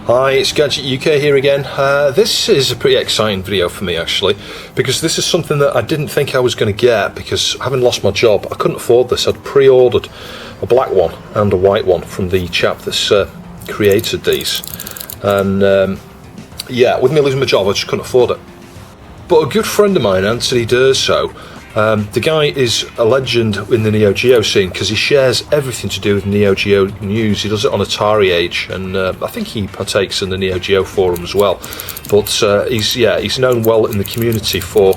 Hi, it's Gadget UK here again. This is a pretty exciting video for me actually, because this is something that I didn't think I was going to get, because having lost my job I couldn't afford this. I'd pre-ordered a black one and a white one from the chap that's created these, and yeah, with me losing my job I just couldn't afford it. But a good friend of mine, Anthony Durso, the guy is a legend in the Neo Geo scene because he shares everything to do with Neo Geo news. He does it on Atari Age, and I think he partakes in the Neo Geo forum as well. But he's known well in the community for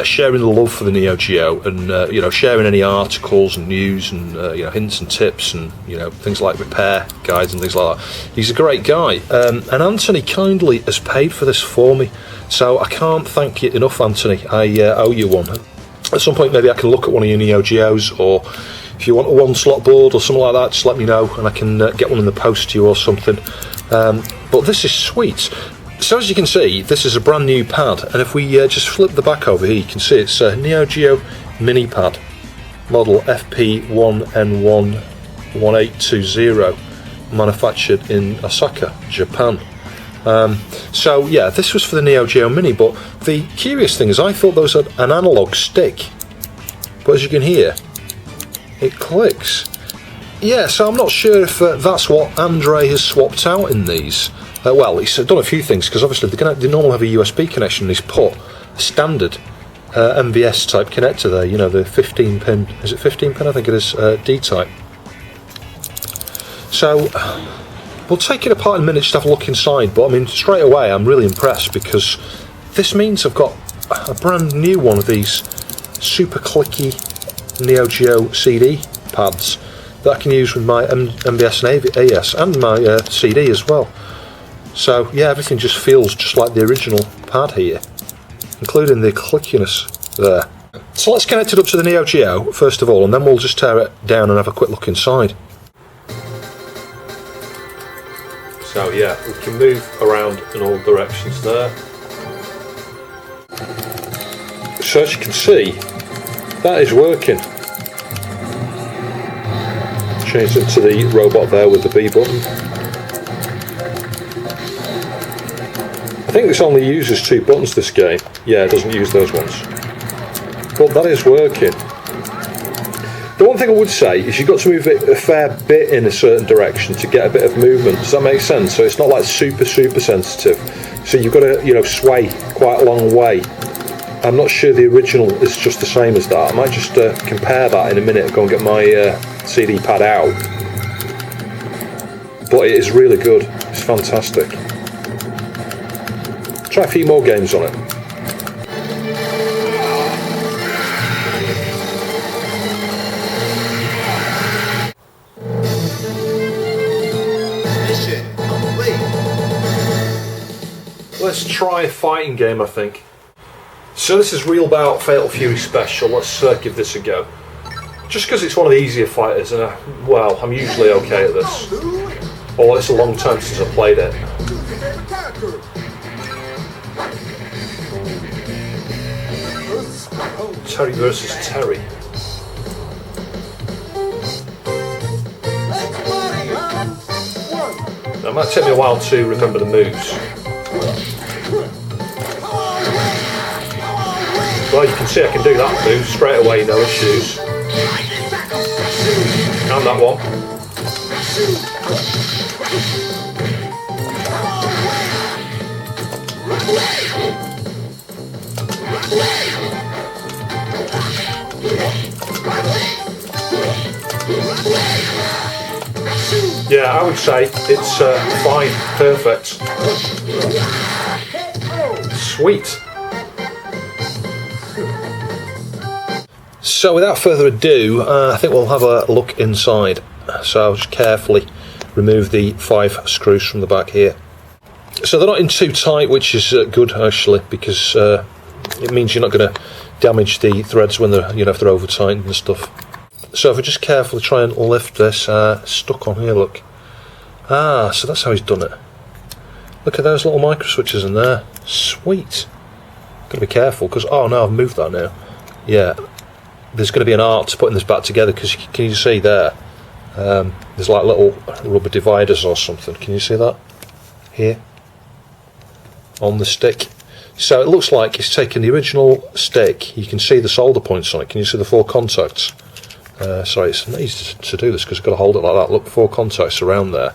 sharing the love for the Neo Geo, and sharing any articles and news and hints and tips and things like repair guides and things like that. He's a great guy, and Anthony kindly has paid for this for me, so I can't thank you enough, Anthony. I owe you one. At some point maybe I can look at one of your Neo Geos, or if you want a one slot board or something like that, just let me know and I can get one in the post to you or something. But this is sweet. So as you can see, this is a brand new pad, and if we just flip the back over here, you can see it's a Neo Geo mini pad, model FP1N11820, manufactured in Osaka, Japan. So yeah, this was for the Neo Geo Mini, but the curious thing is I thought those had an analog stick, but as you can hear, it clicks. Yeah, so I'm not sure if that's what Andre has swapped out in these. Well, he's done a few things, because obviously they normally have a USB connection, and he's put a standard MVS type connector there, the 15 pin, is it 15 pin? I think it is, D-type. So we'll take it apart in a minute just to have a look inside, but I mean, straight away I'm really impressed, because this means I've got a brand new one of these super clicky Neo Geo CD pads that I can use with my MVS and AS and my CD as well. So yeah, everything just feels just like the original pad here, including the clickiness there. So let's connect it up to the Neo Geo first of all, and then we'll just tear it down and have a quick look inside. So yeah, we can move around in all directions there. So as you can see, that is working. Change it to the robot there with the B button. I think this only uses 2 buttons, this game. Yeah, it doesn't use those ones. But that is working. The one thing I would say is you've got to move it a fair bit in a certain direction to get a bit of movement. Does that make sense? So it's not like super sensitive. So you've got to sway quite a long way. I'm not sure the original is just the same as that. I might just compare that in a minute and go and get my CD pad out. But it is really good. It's fantastic. Try a few more games on it. Let's try a fighting game, I think. So this is Real Bout Fatal Fury Special. Let's give this a go. Just because it's one of the easier fighters, and well, I'm usually okay at this. Although it's a long time since I played it. Terry versus Terry. Now, it might take me a while to remember the moves. Well, you can see I can do that move straight away, no issues. And that one. Yeah, I would say it's fine, perfect. Sweet. So without further ado, I think we'll have a look inside. So I'll just carefully remove the 5 screws from the back here. So they're not in too tight, which is good actually, because it means you're not going to damage the threads when they're, if they're over tightened and stuff. So if we just carefully try and lift this, stuck on here, look. Ah, so that's how he's done it. Look at those little micro switches in there. Sweet. Gotta be careful, because, oh no, I've moved that now. Yeah. There's going to be an art to putting this back together, because can you see there? There's like little rubber dividers or something. Can you see that? here on the stick. So it looks like it's taken the original stick. You can see the solder points on it. Can you see the 4 contacts? Sorry, it's not easy to do this because I've got to hold it like that. Look, 4 contacts around there.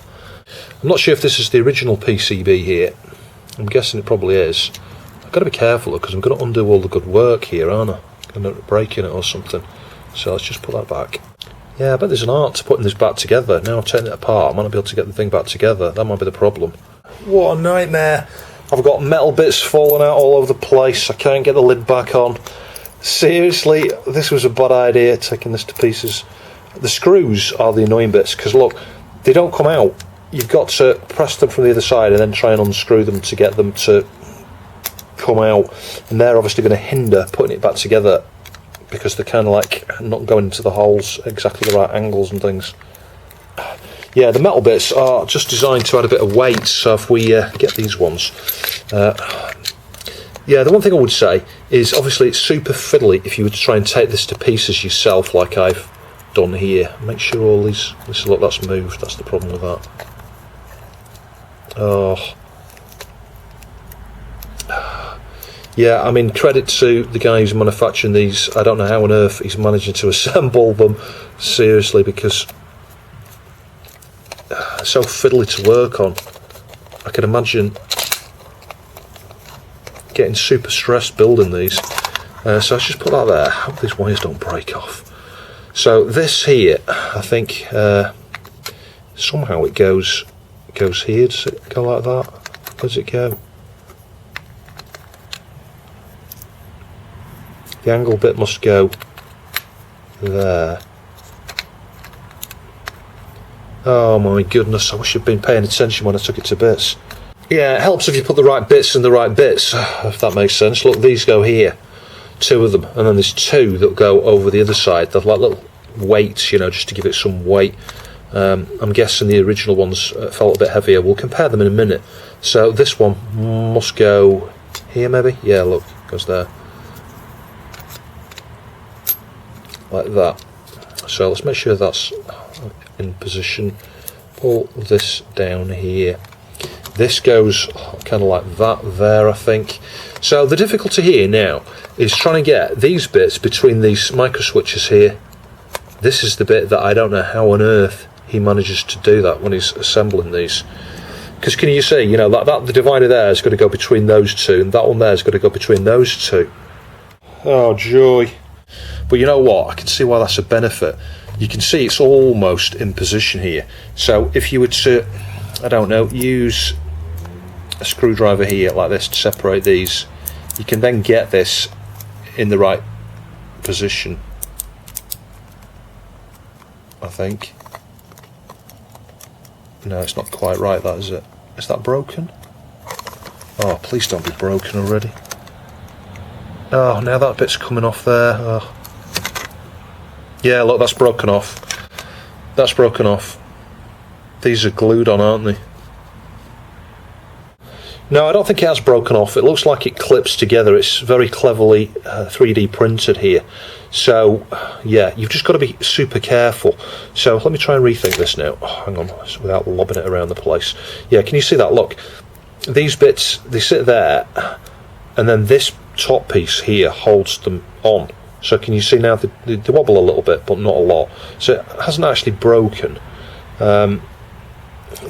I'm not sure if this is the original PCB here. I'm guessing it probably is. I've got to be careful because I'm going to undo all the good work here, aren't I? I'm going to break it or something. So let's just put that back. Yeah, I bet there's an art to putting this back together. Now I've taken it apart, I might not be able to get the thing back together. That might be the problem. What a nightmare. I've got metal bits falling out all over the place. I can't get the lid back on. Seriously, this was a bad idea, taking this to pieces. The screws are the annoying bits, because look, they don't come out. You've got to press them from the other side and then try and unscrew them to get them to come out. And they're obviously going to hinder putting it back together, because they're kind of like not going into the holes exactly the right angles and things. Yeah, the metal bits are just designed to add a bit of weight, so if we get these ones... yeah, the one thing I would say is obviously it's super fiddly if you were to try and take this to pieces yourself like I've done here. Make sure all these... Look, that's moved, that's the problem with that. Oh... Yeah, I mean, credit to the guy who's manufacturing these. I don't know how on earth he's managing to assemble them, seriously, because they're so fiddly to work on. I can imagine getting super stressed building these. So let's just put that there. I hope these wires don't break off. So this here, I think, somehow it goes here. Does it go like that? Where does it go? The angle bit must go there. Oh my goodness, I wish I'd been paying attention when I took it to bits. Yeah, it helps if you put the right bits in the right bits, if that makes sense. Look, these go here, 2 of them, and then there's 2 that go over the other side. They're like little weights, you know, just to give it some weight. I'm guessing the original ones felt a bit heavier. We'll compare them in a minute. So this one must go here maybe? Yeah, look, goes there. Like that. So let's make sure that's in position. Pull this down here. This goes kind of like that there, I think. So the difficulty here now is trying to get these bits between these micro switches here. This is the bit that I don't know how on earth he manages to do that when he's assembling these. Because can you see, you know, that the divider there is going to go between those 2, and that one there is going to go between those 2. Oh joy. But you know what, I can see why that's a benefit. You can see it's almost in position here. So if you were to, I don't know, use a screwdriver here like this to separate these, you can then get this in the right position, I think. No, it's not quite right, that is it. Is that broken? Oh, please don't be broken already. Oh, now that bit's coming off there. Oh. Yeah, look, that's broken off. That's broken off. These are glued on, aren't they? No, I don't think it has broken off. It looks like it clips together. It's very cleverly 3D printed here. So, yeah, you've just got to be super careful. So, let me try and rethink this now. Oh, hang on, without lobbing it around the place. Yeah, can you see that? Look, these bits, they sit there, and then this top piece here holds them on. So can you see now they wobble a little bit, but not a lot. So it hasn't actually broken. There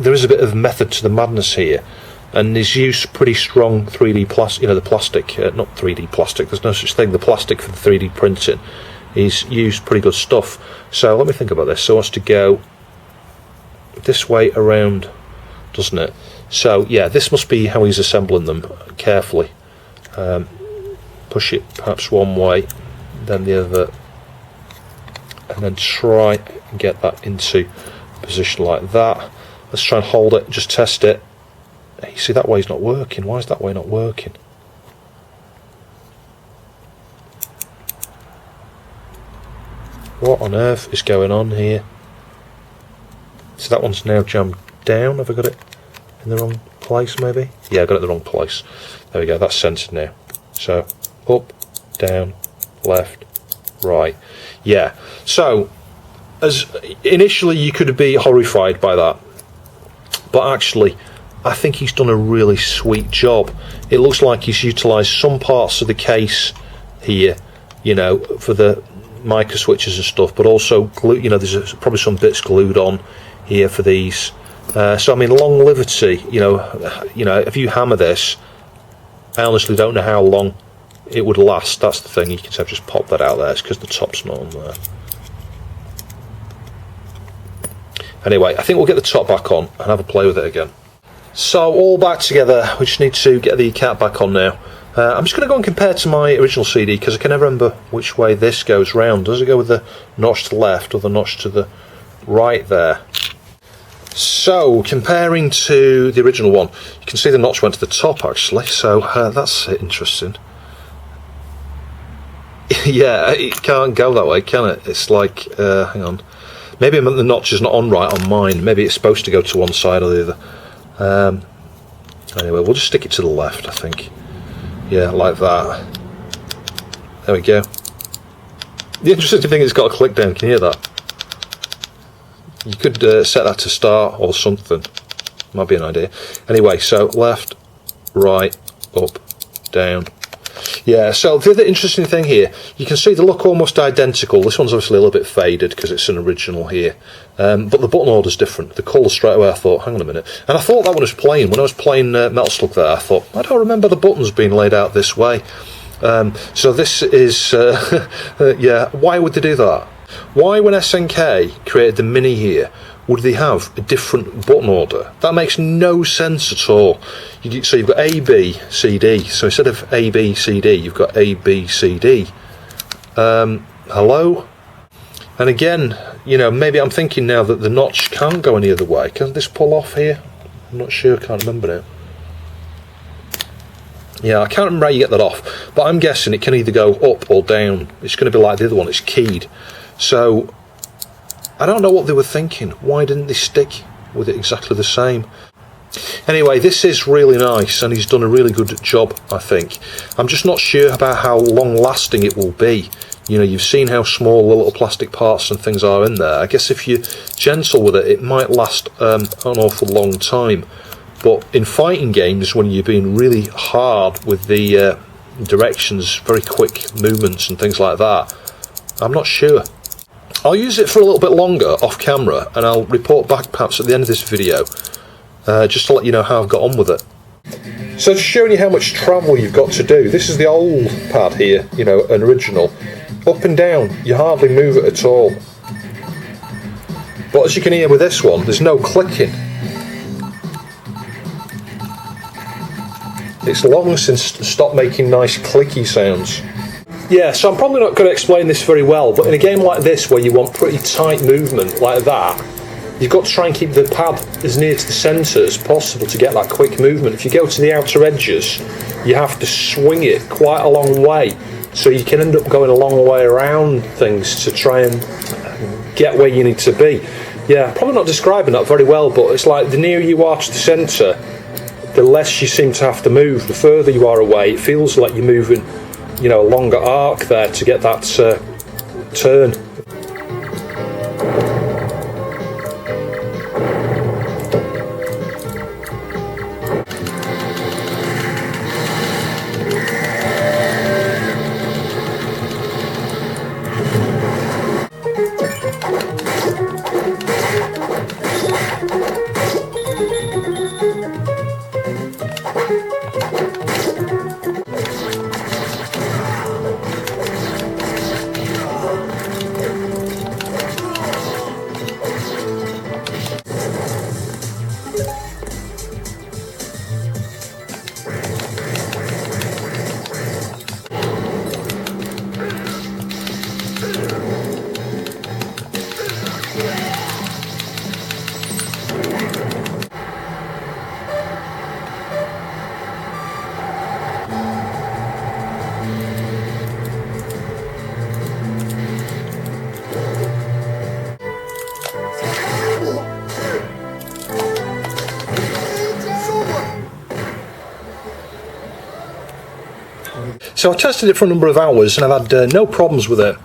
is a bit of method to the madness here, and there's used pretty strong 3D plastic. You know, the plastic, not 3D plastic. There's no such thing. The plastic for the 3D printing is used pretty good stuff. So let me think about this. So it wants to go this way around, doesn't it? So yeah, this must be how he's assembling them carefully. Push it perhaps one way, then the other, and then try and get that into a position like that. Let's try and hold it, just test it. You see, that way's not working. Why is that way not working? What on earth is going on here? So that one's now jammed down. Have I got it in the wrong place maybe? Yeah, I got it in the wrong place. There we go, that's centered now. So up, down, left, right. Yeah, so as initially you could be horrified by that, but actually I think he's done a really sweet job. It looks like he's utilised some parts of the case here, you know, for the micro switches and stuff, but also glue, you know, there's probably some bits glued on here for these. So I mean, longevity, you know, if you hammer this, I honestly don't know how long it would last. That's the thing. You can just pop that out there. It's because the top's not on there. Anyway, I think we'll get the top back on and have a play with it again. So all back together. We just need to get the cat back on now. I'm just going to go and compare to my original CD because I can never remember which way this goes round. Does it go with the notch to the left or the notch to the right there? So comparing to the original one, you can see the notch went to the top actually, so that's interesting. Yeah, it can't go that way, can it? It's like, hang on, maybe the notch is not on right on mine. Maybe it's supposed to go to one side or the other. Anyway, we'll just stick it to the left, I think. Yeah, like that. There we go. The interesting thing is it's got a click down. Can you hear that? You could set that to start or something. Might be an idea. Anyway, so left, right, up, down. Yeah, so the other interesting thing here, you can see they look almost identical. This one's obviously a little bit faded because it's an original here. But the button order's different. The colour straight away, I thought, hang on a minute. And I thought that one was plain. When I was playing Metal Slug there, I thought, I don't remember the buttons being laid out this way. So this is, yeah, why would they do that? Why, when SNK created the Mini here, would they have a different button order? That makes no sense at all. So you've got A, B, C, D. So instead of A, B, C, D, you've got A, B, C, D. Hello? And again, you know, maybe I'm thinking now that the notch can't go any other way. Can this pull off here? I'm not sure, I can't remember now. Yeah, I can't remember how you get that off, but I'm guessing it can either go up or down. It's going to be like the other one, it's keyed. So, I don't know what they were thinking. Why didn't they stick with it exactly the same? Anyway, this is really nice, and he's done a really good job, I think. I'm just not sure about how long-lasting it will be. You know, you've seen how small the little plastic parts and things are in there. I guess if you're gentle with it, it might last an awful long time. But in fighting games, when you're being really hard with the directions, very quick movements and things like that, I'm not sure. I'll use it for a little bit longer off camera, and I'll report back perhaps at the end of this video, just to let you know how I've got on with it. So just showing you how much travel you've got to do. This is the old pad here, you know, an original. Up and down, you hardly move it at all. But as you can hear with this one, there's no clicking. It's long since stopped making nice clicky sounds. Yeah, so I'm probably not going to explain this very well, but in a game like this where you want pretty tight movement like that, you've got to try and keep the pad as near to the centre as possible to get that quick movement. If you go to the outer edges, you have to swing it quite a long way, so you can end up going a long way around things to try and get where you need to be. Yeah, probably not describing that very well, but it's like the nearer you are to the centre, the less you seem to have to move. The further you are away, it feels like you're moving, you know, a longer arc there to get that turn. So I tested it for a number of hours and I've had no problems with it.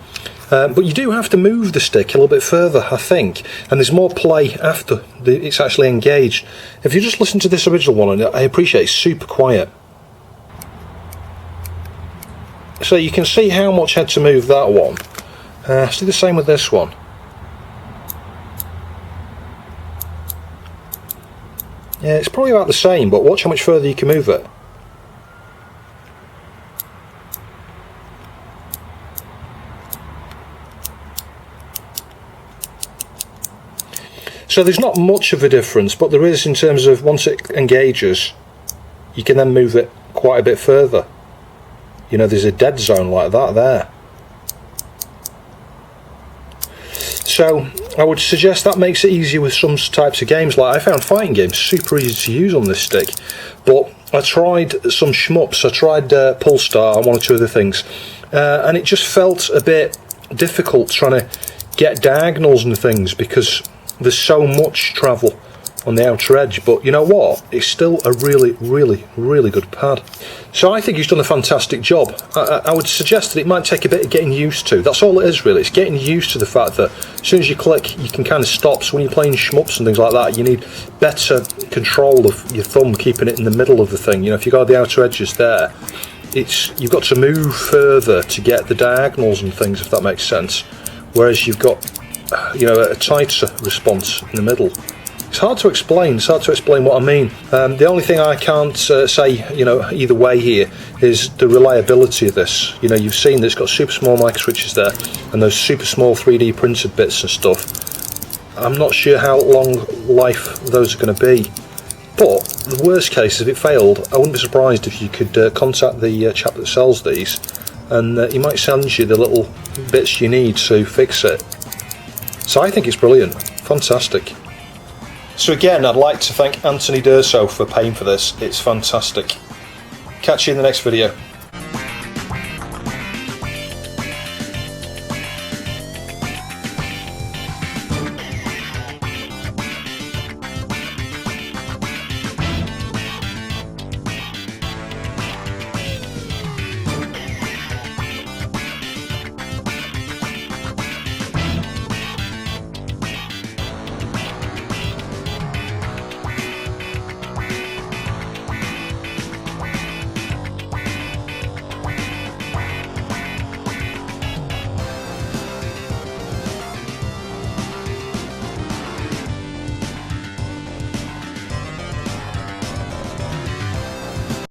But you do have to move the stick a little bit further, I think, and there's more play after it's actually engaged. If you just listen to this original one, I appreciate it's super quiet. So you can see how much I had to move that one. Let's do the same with this one. Yeah, it's probably about the same, but watch how much further you can move it. So there's not much of a difference, but there is in terms of once it engages, you can then move it quite a bit further. You know, there's a dead zone like that there. So I would suggest that makes it easier with some types of games. Like I found fighting games super easy to use on this stick, but I tried some shmups. I tried Polestar and one or two other things, and it just felt a bit difficult trying to get diagonals and things because there's so much travel on the outer edge. But you know what? It's still a really, really, really good pad. So I think he's done a fantastic job. I would suggest that it might take a bit of getting used to. That's all it is really. It's getting used to the fact that as soon as you click, you can kind of stop. So when you're playing shmups and things like that, you need better control of your thumb, keeping it in the middle of the thing. You know, if you got the outer edges there, you've got to move further to get the diagonals and things, if that makes sense. Whereas you've got, you know, a tighter response in the middle. It's hard to explain. It's hard to explain what I mean. The only thing I can't say, you know, either way here is the reliability of this. You know, you've seen that it's got super small micro switches there, and those super small 3D printed bits and stuff. I'm not sure how long life those are going to be. But the worst case, if it failed, I wouldn't be surprised if you could contact the chap that sells these, and he might send you the little bits you need to fix it. So I think it's brilliant. Fantastic. So again, I'd like to thank Anthony D'Urso for paying for this. It's fantastic. Catch you in the next video.